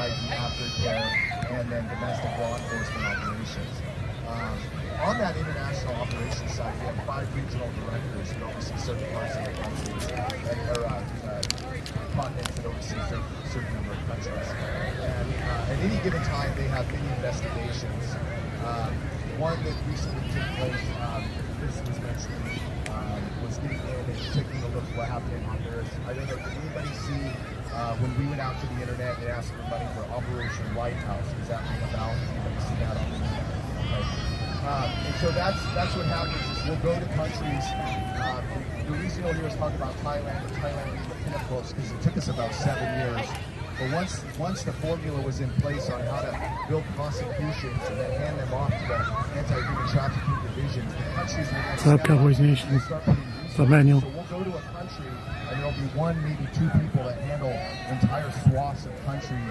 ID, aftercare, and then domestic law enforcement operations. On that international operations side, we have 5 regional directors who oversee certain parts of the countries, or continents that oversee a certain number of countries. And at any given time, they have many investigations. One that recently took place, Chris was mentioning, was getting in and taking a look at what happened in Honduras. I don't know, did anybody see when we went out to the internet and asked for money for Operation Lighthouse? Does that ring a bell? Anybody see that on the internet? Okay. And so that's what happens is we'll go to countries. The reason you'll hear us talk about Thailand being the pinnacle is because it took us about 7 years. But once the formula was in place on how to build prosecutions and then hand them off to the anti-human trafficking division, the countries will What's up, Cowboys Nation? What's up, Manuel? So we'll go to a country and there'll be 1, maybe 2 people that handle entire swaths of country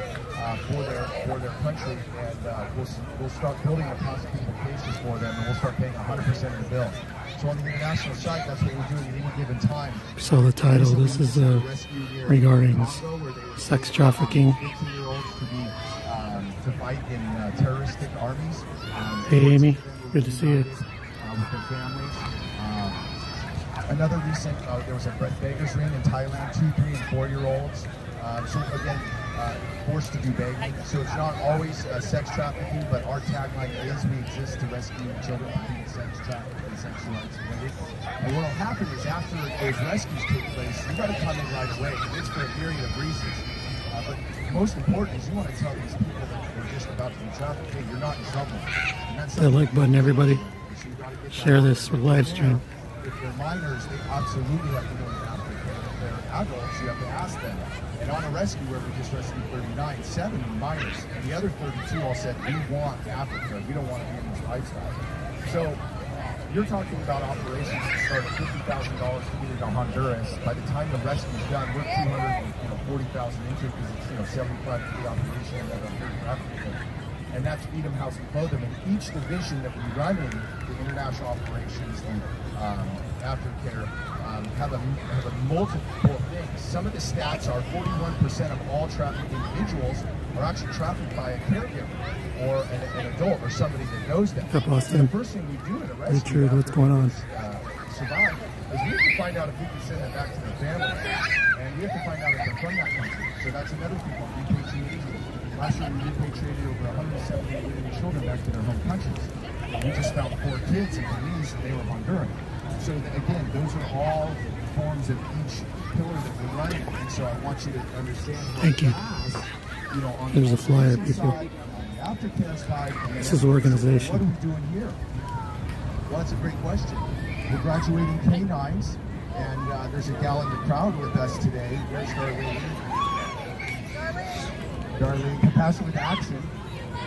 for their country, and we'll start building the prosecutable cases for them, and we'll start paying 100% of the bill. So on the international side, that's what we're doing at any given time. So the title, this is regarding sex trafficking. 15-year-olds to fight in terroristic armies. Hey Amy, good to see you. With their families. Another recent, there was a beggars ring in Thailand, 2, 3, and 4-year-olds. So again, forced to do begging. So it's not always sex trafficking, but our tagline is we exist to rescue children from being sex trafficked and sexually exploited. And what will happen is after those rescues take place, you got to come in right away. It's for a myriad of reasons. But most important is you want to tell these people that they're just about to be trafficked, hey, you're not in trouble. That like button, everybody. Share this with live stream. If they're minors, they absolutely have to go into aftercare. If they're adults, you have to ask them. And on a rescue where we just rescued 39, 7 were minors, and the other 32 all said, we want aftercare. We don't want to be in this lifestyle. So you're talking about operations that start at $50,000 to get into Honduras. By the time the rescue's done, we're $240,000 into it because it's 75 for the operation and then trafficking. And that's feed them, house, and clothe them. And each division that we run in, the international operations, the aftercare, have a multiple things. Some of the stats are 41% of all trafficked individuals are actually trafficked by a caregiver or an adult or somebody that knows them. Up, Austin. The first thing we do in a rescue Richard, what's going on? Survive is we have to find out if we can send them back to their family, and we have to find out if they're from that country. So that's another thing called repatriation. Last year we repatriated over 178 million children back to their home countries. We just found 4 kids in Belize, they were Honduran. So again, those are all forms of each pillar that we're running. And so I want you to understand. Thank you. On There's the a flyer, side, people. on the aftercare side, This is organization. What are we doing here? Well, that's a great question. We're graduating K-9s, and there's a gal in the crowd with us today. There's Darlene. Darlene, Compassion with Action.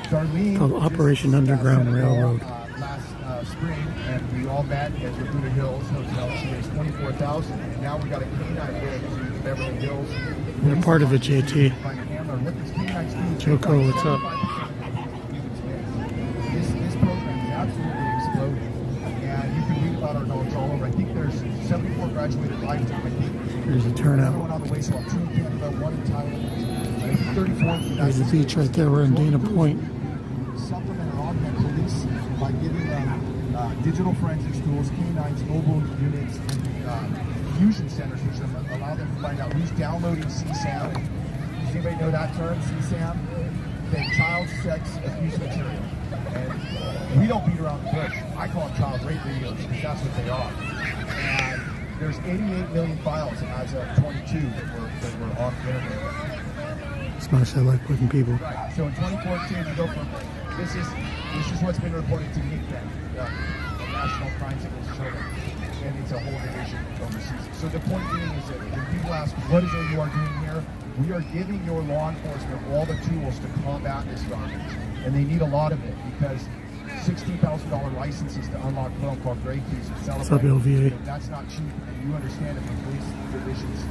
Darlene. Called Operation Underground Railroad. Last spring, and we all met at Laguna Hills Hotel. She raised $24,000, and now we got a K-9 bid to Beverly Hills. They're part of it, JT. Joko, what's up? This program is absolutely exploding, and you can read about our dogs all over. I think there's 74 graduated lifetime. I think There's a turnout. on the way, so I'm 250, 1 in Thailand. 34. There's the beach right there. We're in Dana Point. Supplement or augment police by giving them digital forensics tools, K-9s, mobile units, and fusion centers, which allow them to find out who's downloading CSAM. Does anybody know that term, CSAM? Okay, child sex abuse material. And we don't beat around the bush. I call them child rape videos because that's what they are. And there's 88 million files as of 22 that were on the internet. Smash that like button, people. Right. So in 2014, you go from this is what's been reported to me, the National Crimes Against Children, and it's a whole division overseas. So the point being is that when people ask, what is it you are doing here? We are giving your law enforcement all the tools to combat this garbage, and they need a lot of it because $16,000 licenses to unlock quote-unquote gray keys and celebrate. What's up, LVA? That's not cheap, and you understand if the police divisions,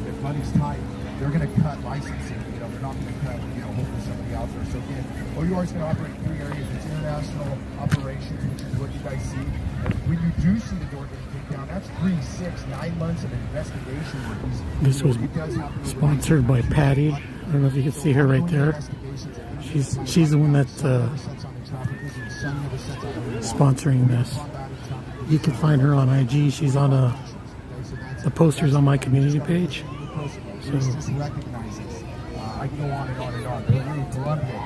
if money's tight, they're going to cut licensing. They're not going to cut, hopefully somebody out there. So again, OUR is going to operate in 3 areas. It's international operations, which is what you guys see. And when you do see the door getting kicked down, that's 3, 6, 9 months of investigation. This was sponsored by Patty I don't know if you can see her right there. She's the one that's sponsoring this. You can find her on IG. She's on the posters on my community page. So I can go on and on and on. Peru, Colombia,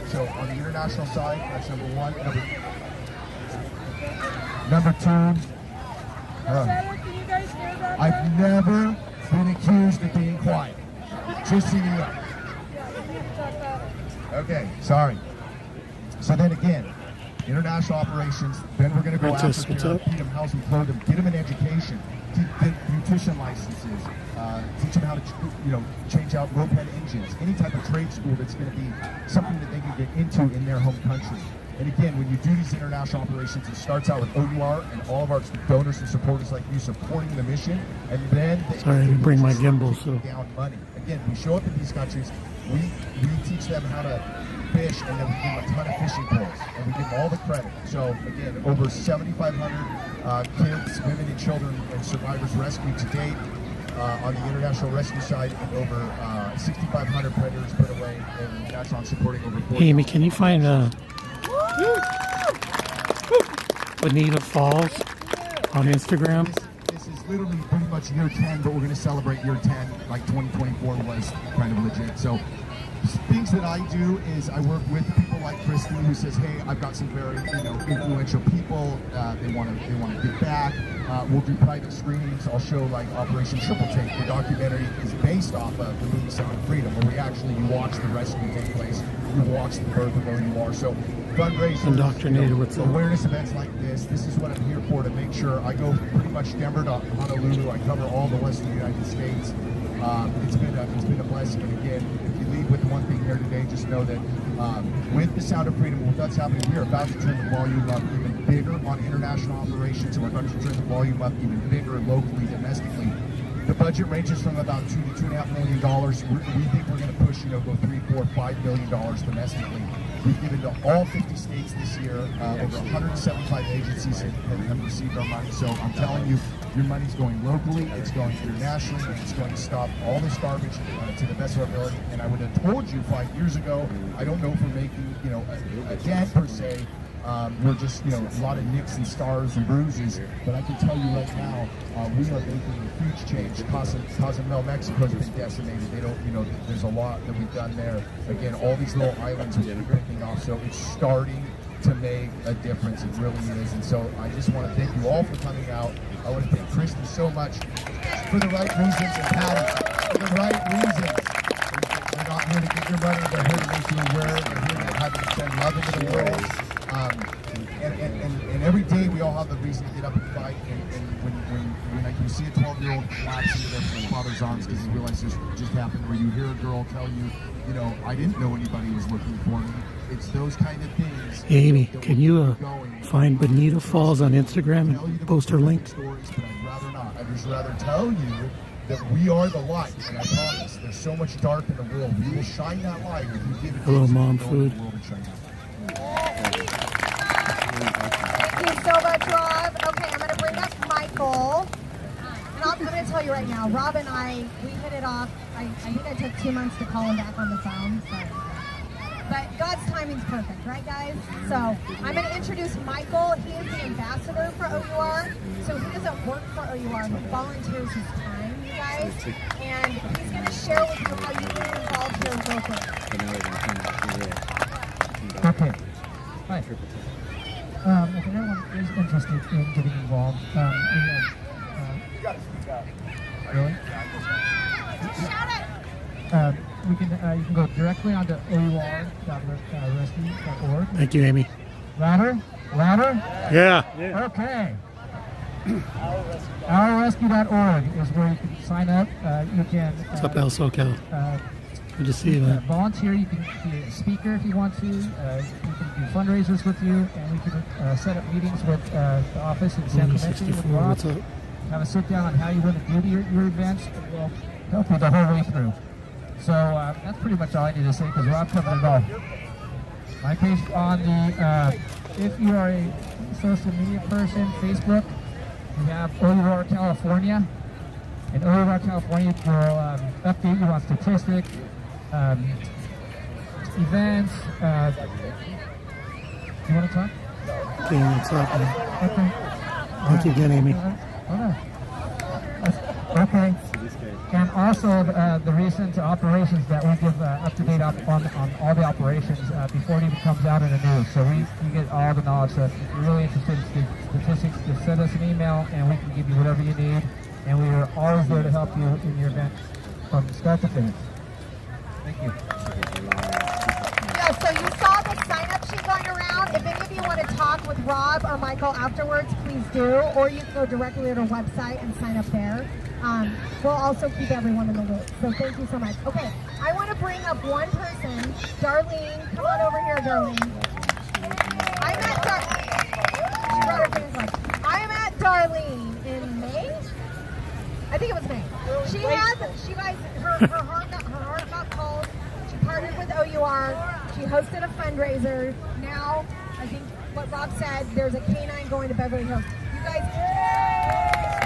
so on the international side, that's number one. Number two, Can you guys hear that? I've never been accused of being quiet. Just so you know. Okay, sorry. So then again, international operations, then we're going to go Princess, after what's them, up? feed them, house them, clothe them, get them an education, get nutrition licenses, teach them how to, change out moped engines, any type of trade school that's going to be something that they can get into in their home country. And again, when you do these international operations, it starts out with OUR and all of our donors and supporters like you supporting the mission, and then sorry, I didn't bring my gimbal, so down money. Again, we show up in these countries, we teach them how to fish, and then we give them a ton of fishing poles, and we give them all the credit. So again, over 7,500 kids, women, and children and survivors rescued to date on the international rescue side, and over 6,500 predators put away, and that's on supporting over 40. hey, Amy, can you find Bonita Falls on Instagram? This is literally pretty much year 10, but we're going to celebrate year 10 like 2024 was kind of legit. So things that I do is I work with people like Kristen, who says, hey, I've got some very influential people. They want to give back. We'll do private screenings. I'll show like Operation Triple Take. The documentary is based off of the movie Sound of Freedom, where you watch the rescue take place. You watch the birth of OUR. So fundraising, Indoctrinated, what's up? awareness events like this is what I'm here for, to make sure I go pretty much Denver to Honolulu. I cover all the western United States. It's been a blessing. And again, if you leave with one thing here today, just know that with the Sound of Freedom, what that's happening, we are about to turn the volume up even bigger on international operations, and we're about to turn the volume up even bigger locally, domestically. The budget ranges from about $2 to $2.5 million. We think we're going to push, go $3, $4, $5 million domestically. We've given to all 50 states this year. Over 175 agencies have received our money. So I'm telling you, your money's going locally, it's going internationally, and it's going to stop all this garbage to the best of our ability. And I would have told you 5 years ago, I don't know if we're making, a dent per se. We're just, a lot of nicks and scars and bruises, but I can tell you right now, we are making a huge change. Cozumel, Mexico's been decimated. They don't, there's a lot that we've done there. Again, all these little islands are picking off, so it's starting to make a difference. It really is. And so I just want to thank you all for coming out. I want to thank Kristen so much for the right reasons, and Patty for the right reasons. They're not here to get your money, they're here to make you aware, they're here to have you send love into the world. And every day we all have the reason to get up and fight. And when like you see a 12-year-old collapse into their father's arms because he realizes this just happened, where you hear a girl tell you, I didn't know anybody was looking for me. It's those kind of things. Hey, Amy, can you find Bonita Falls on Instagram and post her link? Stories, but I'd rather not. I'd just rather tell you that we are the light, and I promise. There's so much dark in the world. We will shine that light if you give it. Hello, Mom Food. Thank you so much, Rob. Okay, I'm going to bring up Michael. And I'm going to tell you right now, Rob and we hit it off. I think I took 2 months to call him back on the phone. But God's timing's perfect, right, guys? So I'm going to introduce Michael. He is the ambassador for OUR. So he doesn't work for OUR. He volunteers his time, you guys. And he's going to share with you how you get involved here locally. Okay. Hi. If anyone is interested in getting involved, really? You can go directly onto our.rescue.org. Thank you, Amy. Louder? Yeah. Okay. Ourrescue.org is where you can sign up. You can. What's up, El SoCal? Good to see you, man. Volunteer. You can be a speaker if you want to. We can do fundraisers with you, and we can set up meetings with the office in San Clemente with Rob. What's up? Have a sit down on how you want to do your events, and we'll help you the whole way through. So that's pretty much all I need to say, because Rob covered it all. My page on the, if you are a social media person, Facebook, we have OUR California. And OUR California will update you on statistics, events. You want to talk? Seeing what's happening. Okay. Thank you again, Amy. Okay. And also the recent operations that we give up to date on all the operations before it even comes out in the news. So we get all the knowledge. So if you're really interested in statistics, just send us an email and we can give you whatever you need. And we are always there to help you in your event from start to finish. Thank you. Yeah, so you saw the sign-up sheet going around. If any of you want to talk with Rob or Michael afterwards, please do. Or you can go directly to our website and sign up there. We'll also keep everyone in the loop. So thank you so much. Okay, I want to bring up one person. Darlene, come on over here, Darlene. I met Darlene in May. I think it was May. Her heart got cold. She partnered with OUR. She hosted a fundraiser. Now, I think what Rob said, there's a canine going to Beverly Hills. You guys,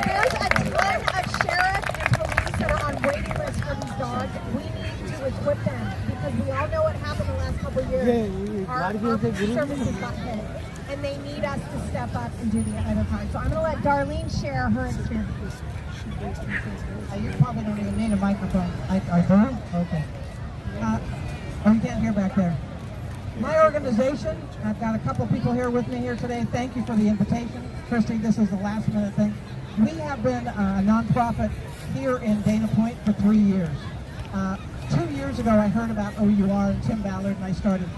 there's a ton of sheriffs and police that are on waiting lists for these dogs. We need to equip them because we all know what happened the last couple of years. Our services got hit, and they need us to step up and do the other part. So I'm going to let Darlene share her experience. You probably don't even need a microphone. I do? Okay. Oh, you can't hear back there. My organization, I've got a couple people here with me here today. Thank you for the invitation. Christy, this is the last minute thing. We have been a nonprofit here in Dana Point for 3 years. 2 years ago, I heard about OUR and Tim Ballard, and I started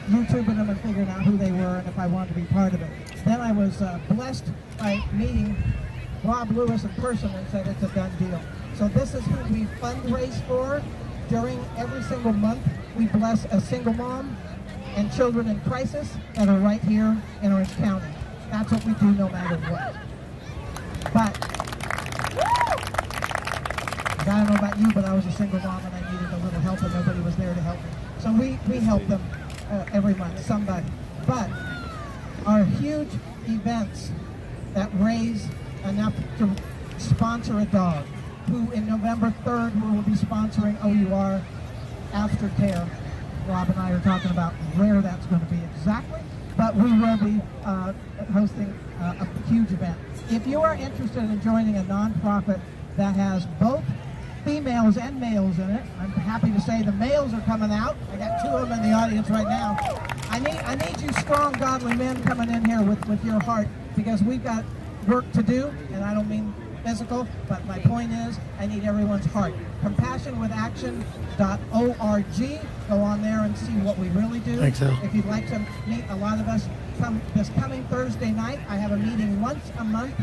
YouTubing them and figuring out who they were and if I wanted to be part of it. Then I was blessed by meeting Rob Lewis in person and said it's a done deal. So this is who we fundraise for during every single month. We bless a single mom and children in crisis that are right here in Orange County. That's what we do no matter what. But, I don't know about you, but I was a single mom and I needed a little help and nobody was there to help me. So we help them every month, somebody. But our huge events that raise enough to sponsor a dog, who in November 3rd we will be sponsoring OUR Aftercare. Rob and I are talking about where that's going to be exactly, but we will be hosting a huge event. If you are interested in joining a nonprofit that has both females and males in it, I'm happy to say the males are coming out. I got 2 of them in the audience right now. I need you strong, godly men coming in here with your heart, because we've got work to do, and I don't mean physical, but my point is I need everyone's heart. CompassionWithAction.org. Go on there and see what we really do. Thanks, Al. If you'd like to meet a lot of us, this coming Thursday night, I have a meeting once a month.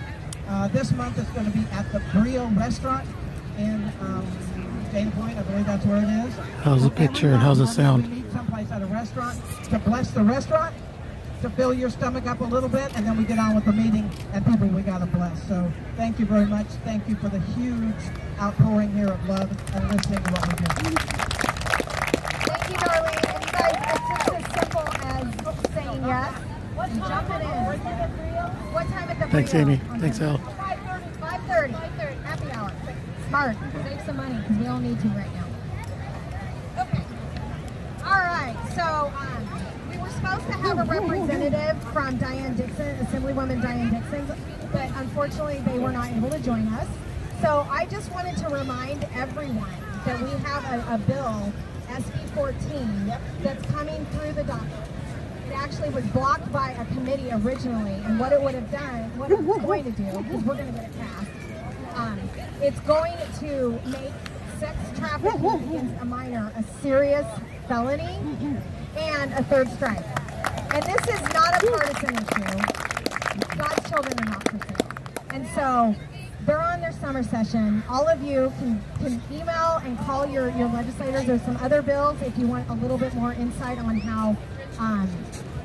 This month it's going to be at the Brio Restaurant in Dana Point. I believe that's where it is. How's the picture and how's the sound? We meet someplace at a restaurant to bless the restaurant, to fill your stomach up a little bit, and then we get on with the meeting and people we got to bless. So thank you very much. Thank you for the huge outpouring here of love and listening to what we do. Thank you, Darlene. And you guys, it's just as simple as saying yes and jumping in. What time at the Thanks, Brio? Amy. Thanks, Al. 5:30. Happy hour. Smart. Save some money because we all need to right now. Okay. All right. So we were supposed to have a representative from Diane Dixon, Assemblywoman Diane Dixon, but unfortunately they were not able to join us. So I just wanted to remind everyone that we have a bill, SB 14, that's coming through the docket. It actually was blocked by a committee originally, and what it would have done, what it's going to do, because we're going to get it passed, it's going to make sex trafficking against a minor a serious felony and a 3rd strike. And this is not a partisan issue. God's children are not for sale. And so they're on their summer session. All of you can email and call your legislators. There's some other bills if you want a little bit more insight on how,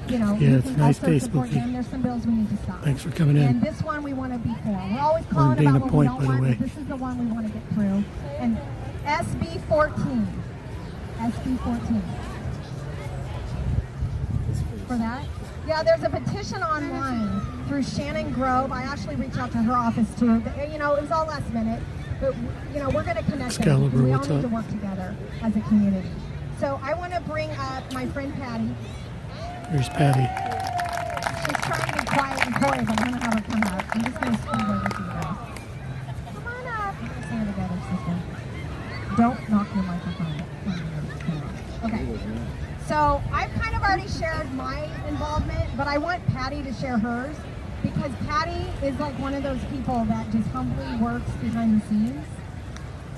Yeah, we it's can nice also day, support Spooky. them. There's some bills we need to stop. Thanks for coming in. And this one we want to be for. We're always calling Dana about what Point, we by the don't want, way. but this is the one we want to get through. And SB 14. SB 14. For that? Yeah, there's a petition online through Shannon Grove. I actually reached out to her office too. You know, it was all last minute. but you know, we're going to connect them Excalibur, because we all what's need up? to work together as a community. So I want to bring up my friend Patty. Here's Patty. She's trying to be quiet and coy, but I'm going to have her come up. I'm just going to speed over to you guys. Come on up. Stand together, sister. Don't knock your microphone. Okay. So I've kind of already shared my involvement, but I want Patty to share hers because Patty is like one of those people that just humbly works behind the scenes.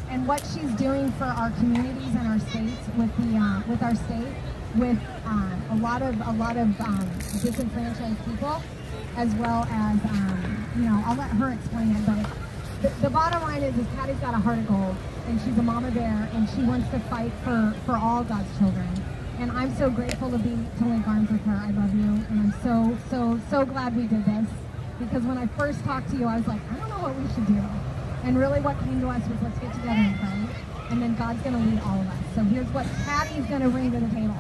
And what she's doing for our communities and our states with our state, with a lot of disenfranchised people, as well as you know, I'll let her explain it. But the bottom line is Patty's got a heart of gold, and she's a mama bear, and she wants to fight for all God's children. And I'm so grateful to link arms with her. I love you, and I'm so glad we did this, because when I first talked to you, I was like, I don't know what we should do. And really what came to us was, let's get together and pray, and then God's going to lead all of us. So here's what Patty's going to bring to the table.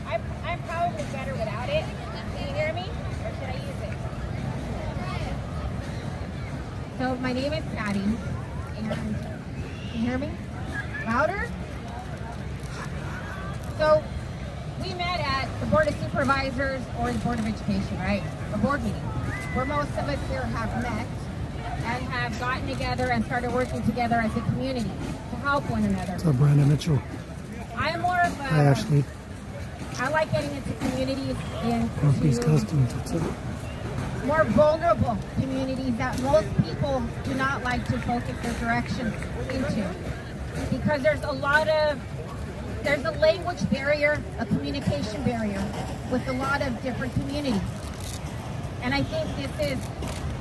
I'm probably better without it. Can you hear me? Or should I use it? So my name is Patty. And can you hear me? Louder? So we met at the Board of Supervisors or the Board of Education, right? A board meeting where most of us here have met and have gotten together and started working together as a community to help one another. What's up, Brandon Mitchell? I'm more of a, Hi, Ashley. I like getting into communities Murphy's into Customs. What's up? more vulnerable communities that most people do not like to focus their directions into. Because there's a language barrier, a communication barrier with a lot of different communities. And I think this is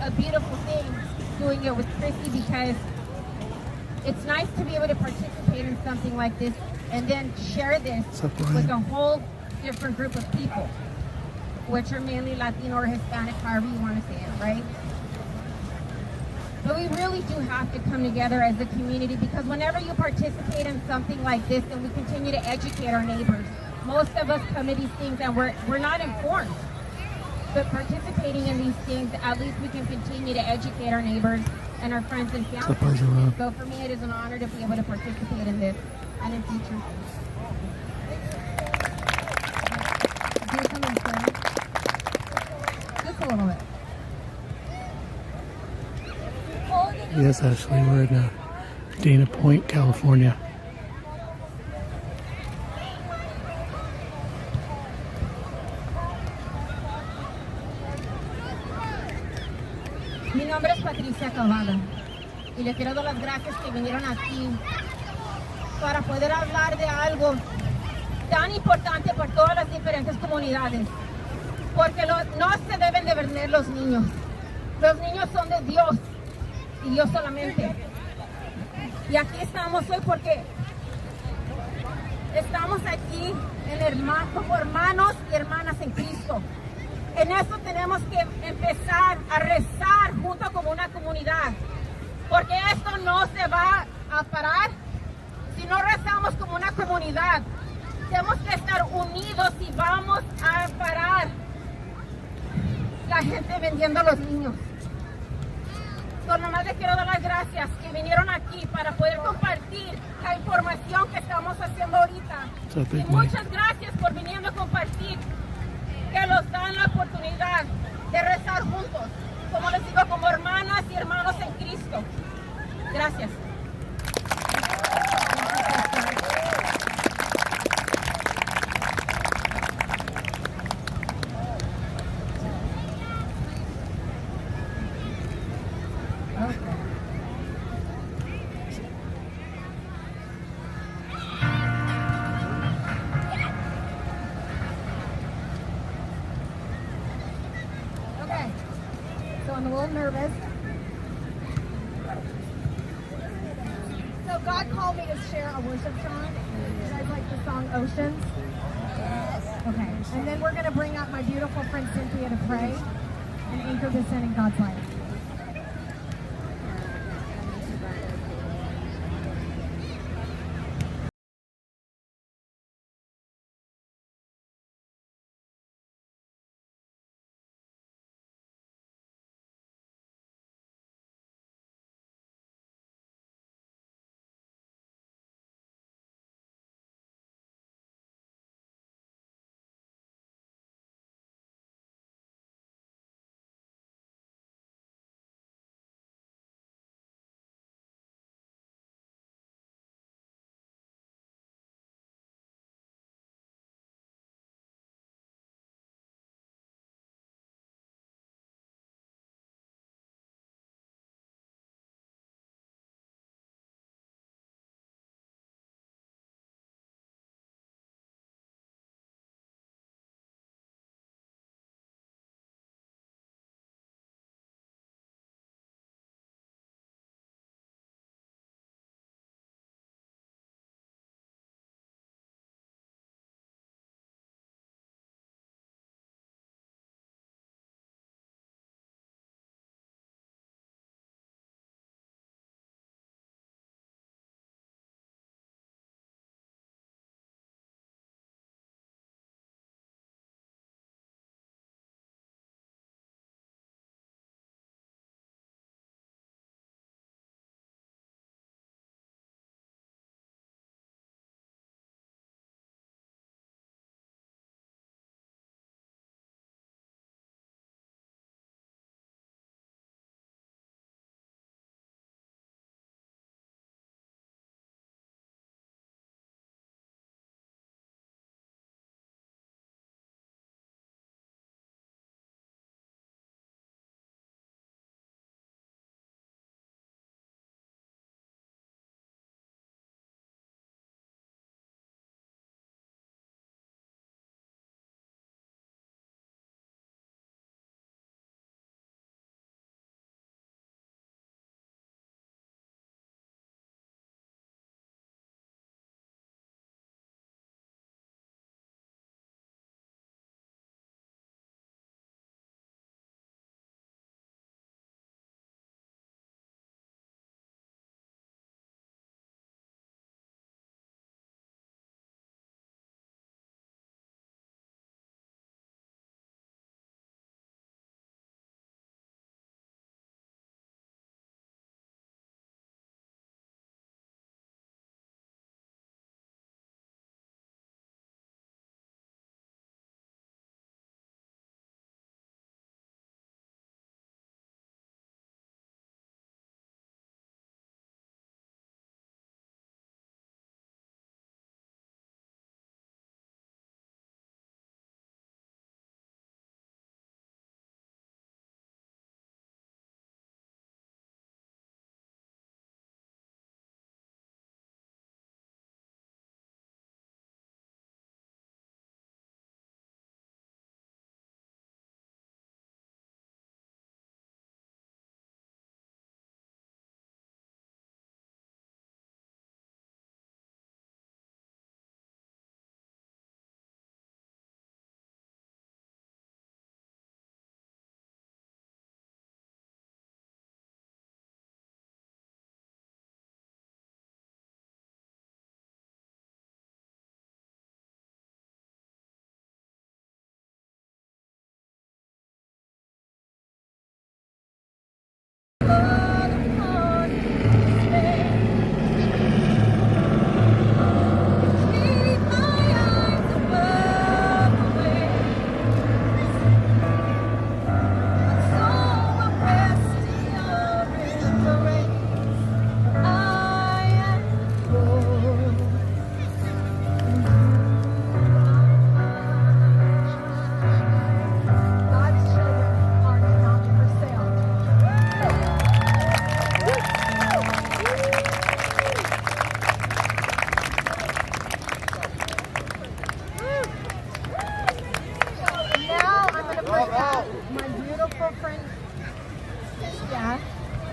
a beautiful thing doing it with Chrissy, because it's nice to be able to participate in something like this and then share this What's up, Ryan? with a whole different group of people, which are mainly Latino or Hispanic, however you want to say it, right? But we really do have to come together as a community, because whenever you participate in something like this and we continue to educate our neighbors, most of us come to these things and we're not informed. But participating in these things, at least we can continue to educate our neighbors and our friends and What's up, family. Arjun? So for me, it is an honor to be able to participate in this and in future. Do something fun. Just a little bit. Yes, Ashley. We're in Dana Point, California. Mi nombre es Patricia Cavada y le quiero dar las gracias que vinieron aquí para poder hablar de algo tan importante por todas las diferentes comunidades, porque no se deben de vender los niños. Los niños son de Dios y Dios solamente. Y aquí estamos hoy porque estamos aquí como hermanos y hermanas en Cristo. En eso tenemos que empezar a rezar junto como una comunidad, porque esto no se va a parar si no rezamos como una comunidad. Tenemos que estar unidos y vamos a parar la gente vendiendo a los niños. Entonces, nomás les quiero dar las gracias que vinieron aquí para poder compartir la información que estamos haciendo ahorita. Y muchas gracias por viniendo a compartir, que nos dan la oportunidad de rezar juntos, como les digo, como hermanas y hermanos en Cristo. Gracias. Okay. So I'm a little nervous. So God called me to share a worship song. You guys like the song Oceans? Okay. And then we're going to bring up my beautiful friend Cynthia to pray and anchor this in God's life.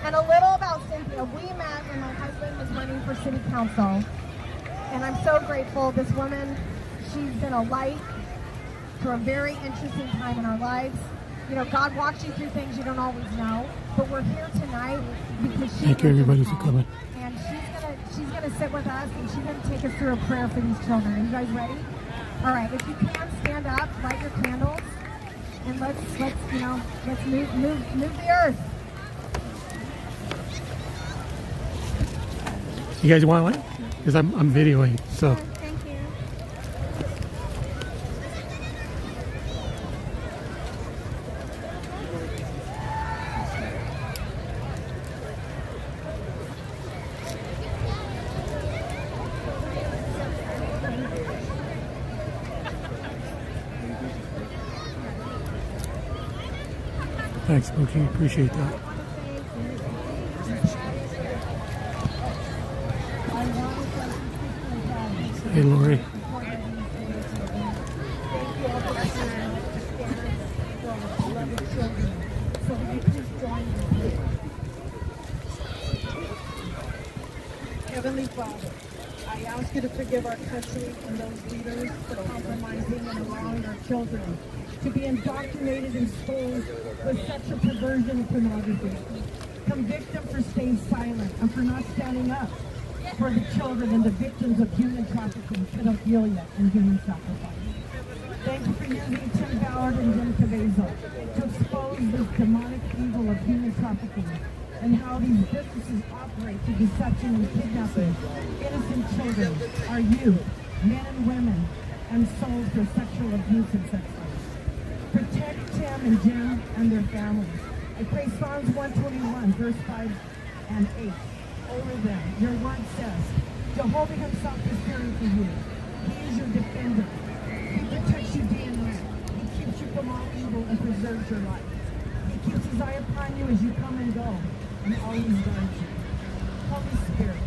And a little about Cynthia. We met when my husband was running for city council. And I'm so grateful. This woman, she's been a light for a very interesting time in our lives. You know, God walks you through things you don't always know. But we're here tonight because she Thank you, everybody, for coming. And she's gonna sit with us and she's gonna take us through a prayer for these children. Are you guys ready? All right, if you can stand up, light your candles, and let's move the earth. You guys want to light? Because I'm videoing, so. Thank you. Thanks, Mookie. Appreciate that. Hey, Lori. Heavenly Father, I ask you to forgive our country and those leaders for compromising and allowing our children to be indoctrinated in schools with such a perversion of pornography. Convict them for staying silent and for not standing up for the children and the victims of human trafficking, pedophilia, and human sacrifice. Thank you for using Tim Ballard and Jim Caviezel to expose this demonic evil of human trafficking and how these businesses operate through deception and kidnapping innocent children, our youth, men and women, and sold for sexual abuse and sex slaves. Protect Tim and Jim and their families. I pray Psalms 121, verse 5 and 8 over them. Your word says, Jehovah himself is caring for you. He is your defender. He protects you day and night. He keeps you from all evil and preserves your life. He keeps his eye upon you as you come and go, and always guards you. Holy Spirit,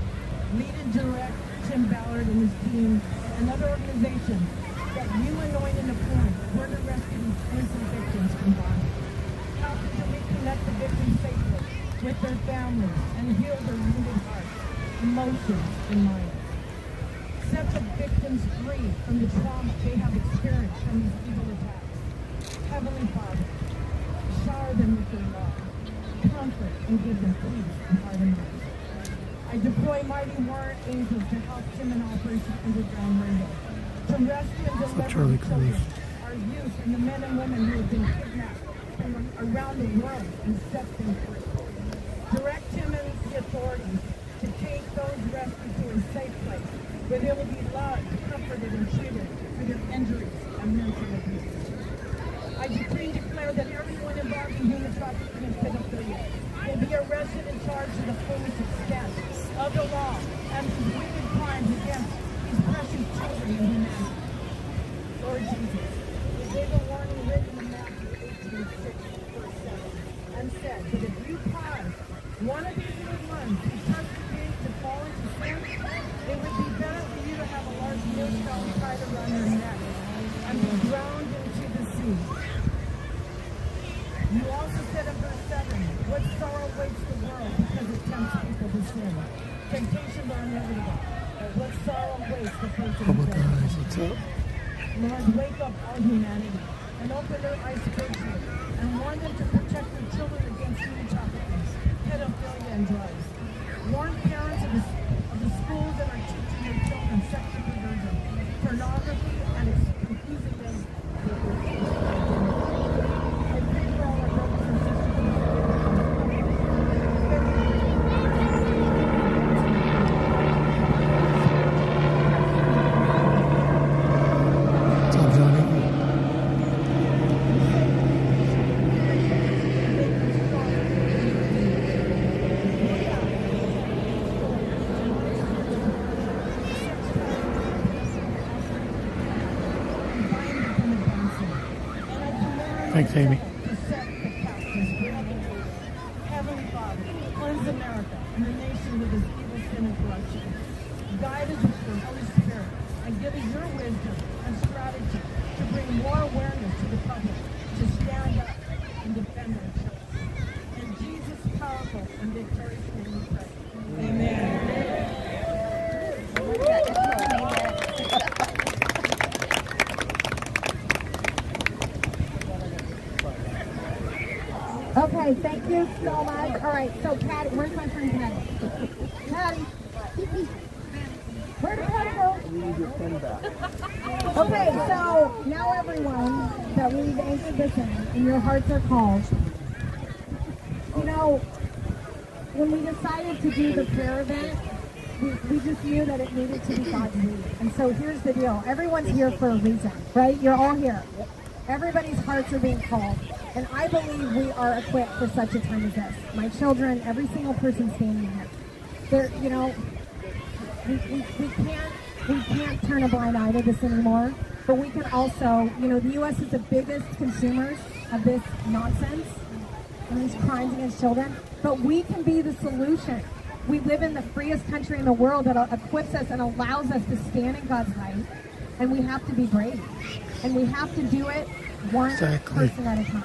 lead and direct Tim Ballard and his team and other organizations that you anoint and appoint where to rescue these innocent victims from bondage. Help them to reconnect the victims safely with their families and heal their wounded hearts, emotions, and minds. Set the victims free from the trauma they have experienced from these evil attacks. Heavenly Father, shower them with your love, comfort, and give them peace and heart and mind. I deploy mighty warrant angels to help Tim in Operation Underground Rainbow, to rescue and deliver Charlie the children, Cruz. our youth, and the men and women who have been kidnapped from around the world and set them free. Direct him and the authorities to take those rescued to a safe place where they will be loved, comforted, and treated for their injuries and mental abuse. I decree and declare that everyone involved in human trafficking and pedophilia will be arrested and charged to the fullest extent of the law and these wicked crimes against these precious children and humanity. Lord Jesus, you gave a warning written in Matthew 18:6, verse 7, and said that if you cause one of these little ones who touch the gate to fall into sin, it would be better for you to have a large millstone tied around your neck and be drowned into the sea. You also said in verse 7, what sorrow waits the world because it tempts people to sin. Temptations are inevitable. What sorrow waits the person who Public eyes, does what's up? Lord, wake up all humanity and open their eyes spiritually and warn them to protect their children against human trafficking, pedophilia, and drugs. Warn parents of the schools that are teaching their children sexual perversion, pornography, and confusing them with their identity. I pray for all our brothers and sisters in the What's up, Johnny? Thanks, Amy. Heavenly Father, cleanse America and the nation with its evil sin and corruption. Guide us with your Holy Spirit and give us your wisdom and strategy to bring more awareness to the public to stand up and defend our children. In Jesus' powerful powerful and victorious name we pray. Amen. Okay, thank you so much. All right, so Patty, where's my friend Patty? Patty. Where did Patty go? We need your pen back. Okay, so now everyone that we've answered this in and your hearts are called, you know, when we decided to do the prayer event, we just knew that it needed to be God's lead. And so here's the deal. Everyone's here for a reason, right? You're all here. Everybody's hearts are being called. And I believe we are equipped for such a time as this. My children, every single person standing here. They're, you know, we can't turn a blind eye to this anymore. But we can also, you know, the U.S. is the biggest consumers of this nonsense and these crimes against children. But we can be the solution. We live in the freest country in the world that equips us and allows us to stand in God's light. And we have to be brave. And we have to do it one person at a time.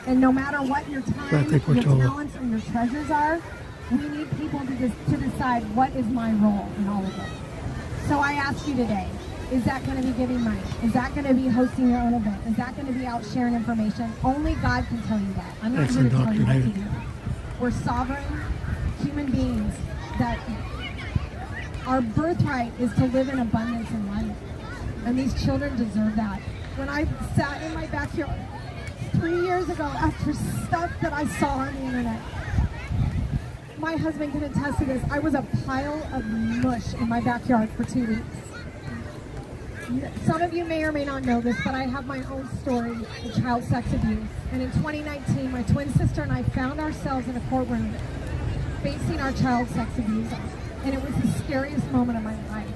And no matter what your time, your talents, and your treasures are, we need people to decide what is my role in all of this. So I ask you today, is that going to be giving money? Is that going to be hosting your own event? Is that going to be out sharing information? Only God can tell you that. I'm not here to tell you what to do. We're sovereign human beings that our birthright is to live in abundance and life. And these children deserve that. When I sat in my backyard 3 years ago after stuff that I saw on the internet, my husband can attest to this. I was a pile of mush in my backyard for 2 weeks. Some of you may or may not know this, but I have my own story of child sex abuse. And in 2019, my twin sister and I found ourselves in a courtroom facing our child sex abuser. And it was the scariest moment of my life.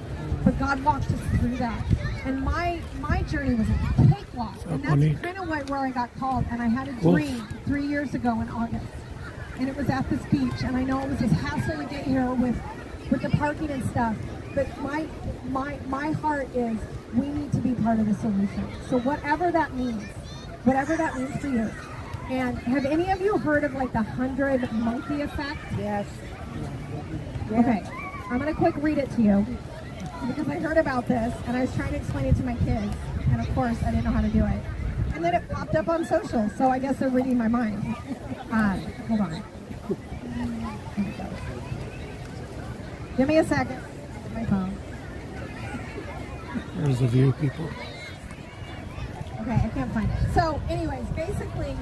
But God walked us through that. And my journey was a cakewalk. And that's kind of where I got called. And I had a dream 3 years ago in August. And it was at this beach. And I know it was this hassle to get here with the parking and stuff. But my heart is we need to be part of the solution. So whatever that means for you. And have any of you heard of like the 100 monkey effect? Yes. Okay, I'm going to quick read it to you because I heard about this and I was trying to explain it to my kids. And of course, I didn't know how to do it. And then it popped up on social, so I guess they're reading my mind. Hold on. Here we go. Give me a second. My phone. There's a view, people. Okay, I can't find it. So, anyways, basically,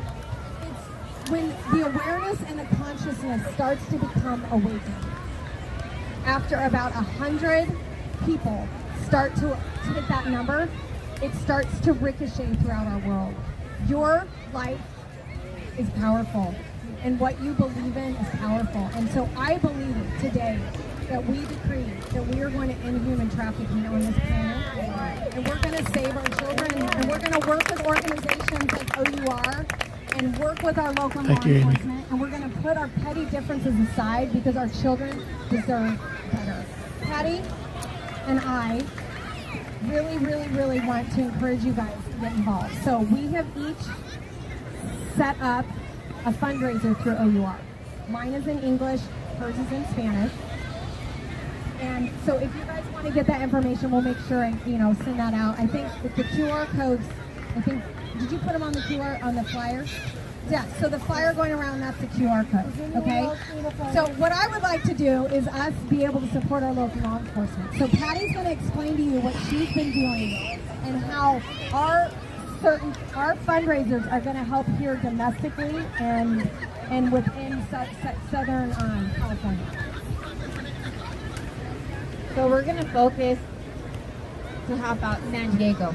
it's when the awareness and the consciousness starts to become awakened. After about 100 people start to hit that number, it starts to ricochet throughout our world. Your life is powerful, and what you believe in is powerful. And so I believe today that we decree that we are going to end human trafficking on this planet, and we're going to save our children, and we're going to work with organizations like OUR, and work with our local law enforcement, and we're going to put our petty differences aside because our children deserve better. Patty and I really, really, really want to encourage you guys to get involved. So we have each set up a fundraiser through OUR. Mine is in English, hers is in Spanish. And so if you guys want to get that information, we'll make sure and, you know, send that out. I think the QR codes, did you put them on the QR, on the flyer? Yeah, so the flyer going around, that's the QR code, okay? So what I would like to do is us be able to support our local law enforcement. So Patty's going to explain to you what she's been doing and how our fundraisers are going to help here domestically and within Southern California. So we're going to focus to help out San Diego.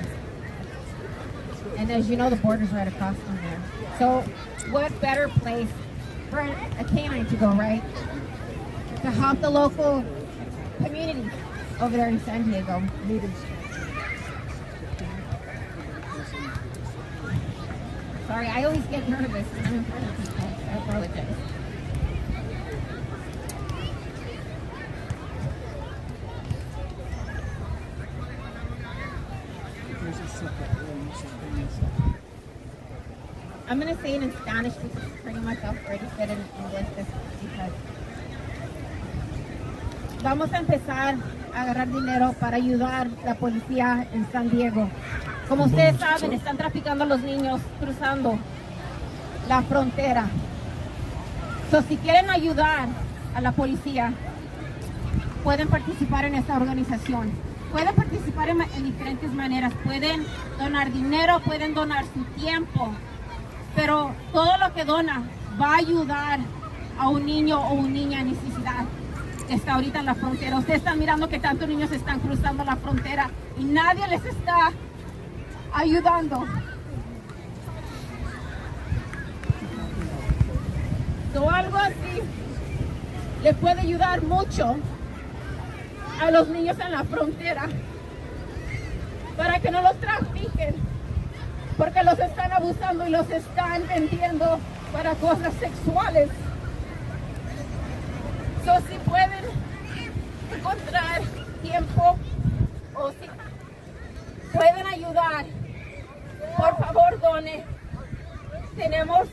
And as you know, the border's right across from there. So what better place for a canine to go, right? To help the local community over there in San Diego. Sorry, I always get nervous when I'm in front of people. I apologize. I'm going to say it in Spanish because it's pretty myself already said it in English because vamos a empezar a agarrar dinero para ayudar a la policía en San Diego. Como ustedes saben, están traficando a los niños cruzando la frontera. So, si quieren ayudar a la policía, pueden participar en esta organización. Pueden participar en diferentes maneras. Pueden donar dinero, pueden donar su tiempo. Pero todo lo que dona va a ayudar a un niño o una niña en necesidad que está ahorita en la frontera. Ustedes están mirando que tantos niños están cruzando la frontera y nadie les está ayudando. So, algo así le puede ayudar mucho a los niños en la frontera para que no los trafiquen, porque los están abusando y los están vendiendo para cosas sexuales. So, si pueden encontrar tiempo o si pueden ayudar, por favor donen. Tenemos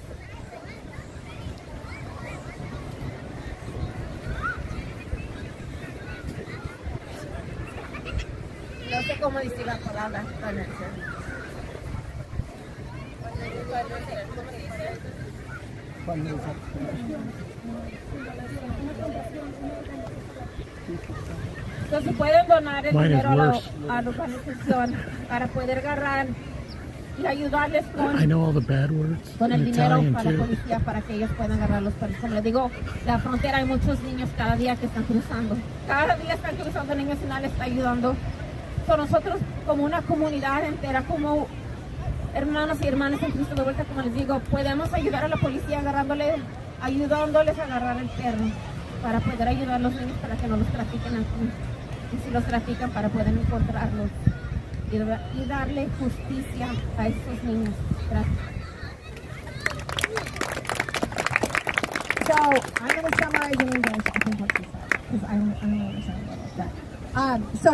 no sé cómo decir la palabra. Entonces pueden donar el dinero a la organización para poder agarrar y ayudarles I know all the bad words con in el dinero Italian para la too. policía para que ellos puedan agarrar los perros. Como les digo, la frontera hay muchos niños cada día que están cruzando. Cada día están cruzando niños y nadie está ayudando. So, nosotros como una comunidad entera, como hermanos y hermanas en Cristo de vuelta, como les digo, podemos ayudar a la policía ayudándoles a agarrar el perro para poder ayudar a los niños para que no los trafiquen aquí. Y si los trafican, para poder encontrarlos y darle justicia a estos niños. Gracias. So I'm going to summarize in English, I think, what she said, because I don't understand what I said. So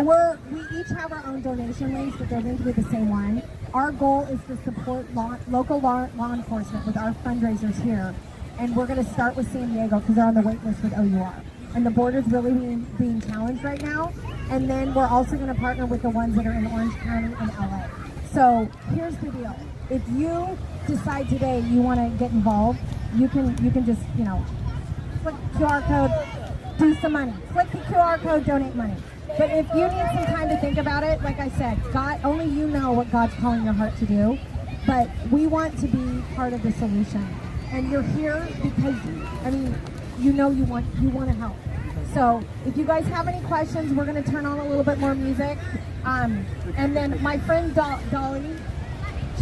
we each have our own donation links, but they're linked with the same one. Our goal is to support local law enforcement with our fundraisers here. And we're going to start with San Diego because they're on the wait list with OUR. And the border's really being challenged right now. And then we're also going to partner with the ones that are in Orange County and LA. So here's the deal. If you decide today you want to get involved, you can just, click the QR code, do some money. Click the QR code, donate money. But if you need some time to think about it, like I said, God, only you know what God's calling your heart to do. But we want to be part of the solution. And you're here because, you want to help. So if you guys have any questions, we're going to turn on a little bit more music. And then my friend Dolly,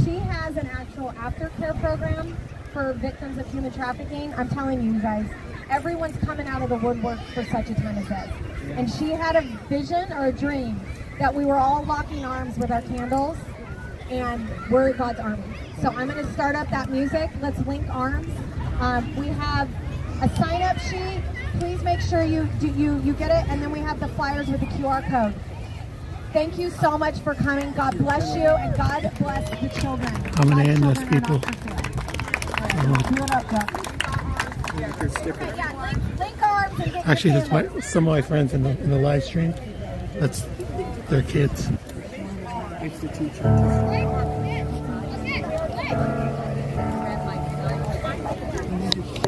she has an actual aftercare program for victims of human trafficking. I'm telling you guys, everyone's coming out of the woodwork for such a time as this. And she had a vision or a dream that we were all locking arms with our candles and we're God's army. So I'm going to start up that music. Let's link arms. We have a sign-up sheet. Please make sure you get it. And then we have the flyers with the QR code. Thank you so much for coming. God bless you, and God bless the children. I'm going to end this, people. Link arms and get Actually, your that's some of my friends in the live stream. That's their kids. It's the teacher.